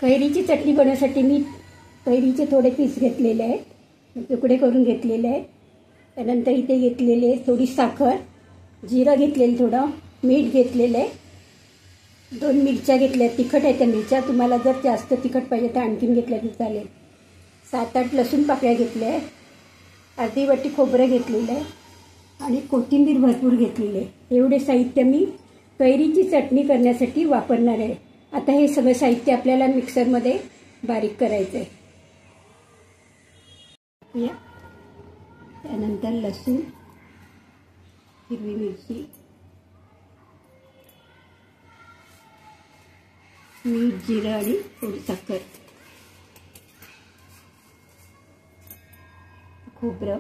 कैरीची चटणी बनवण्यासाठी मी कैरीचे थोडे पीस घेतलेले आहेत, तुकडे करून घेतलेले आहेत. त्यानंतर इथे घेतलेले थोडी साखर, जिरं घेतलेलं, थोडं मीठ घेतलेलं आहे, 2 मिरच्या घेतल्या. तिखट आहे त्या मिरच्या, तुम्हाला जर जास्त तिखट पाहिजे तर आणखीन घेतल्या तरी चालेल. 7-8 लसूण पाकळ्या घेतल्या आहे, अर्धी वाटी खोबरं घेतलेलं आहे आणि कोथिंबीर भरपूर घेतलेली आहे. एवढे साहित्य मी कैरीची चटणी करण्यासाठी वापरणार आहे. आता हे सगळं साहित्य आपल्याला मिक्सरमध्ये बारीक करायचं आहे. त्यानंतर लसूण, हिरवी मिरची, मीठ, जिरं आणि थोडी साखर, खोबरं,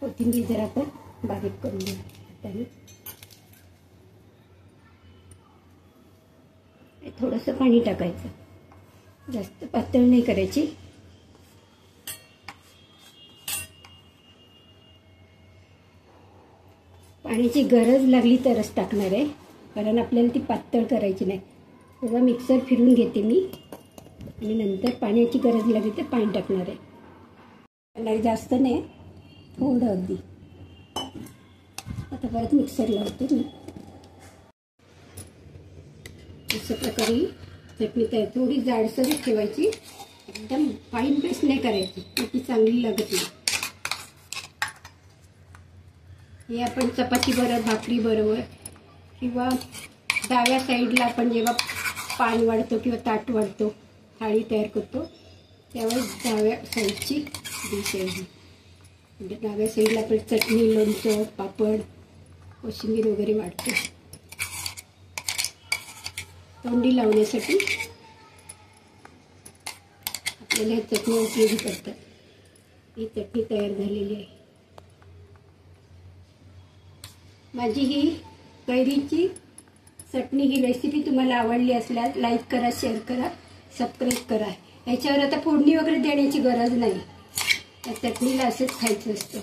कोथिंबीर जरा आपण बारीक करून घेऊ. थोडंसं पाणी टाकायचं, जास्त पातळ नाही करायची. पाण्याची गरज लागली तरच टाकणार आहे, कारण आपल्याला ती पातळ करायची नाही. तेव्हा मिक्सर फिरून घेते मी आणि नंतर पाण्याची गरज लागली तर पाणी टाकणार आहे. नाही जास्त नाही, थोडं अगदी. आता परत मिक्सर लावते मी. अशा प्रकारे चटणी तयार. थोडी जाडसरच ठेवायची, एकदम फाईन पेस्ट नाही करायची, ती चांगली लागत नाही. हे आपण चपाती बरोबर, भाकरी बरोबर किंवा डाव्या साईडला आपण जेव्हा पान वाढतो किंवा ताट वाढतो, थाळी तयार करतो, त्यावेळेस डाव्या साईडची डिश आहे. म्हणजे डाव्या साईडला आपण चटणी, लोणचं, पापड, कोशिंबीर वगैरे वाढतो. तोंडी लावण्यासाठी आपल्याला हे चटणी उपयोगी पडतात. ही चटणी तयार झालेली आहे. माझी ही कैरीची चटणी, ही रेसिपी तुम्हाला आवडली असल्यास लाईक करा, शेअर करा, सबस्क्राईब करा. याच्यावर आता फोडणी वगैरे देण्याची गरज नाही, त्या चटणीला असंच खायचं असतं.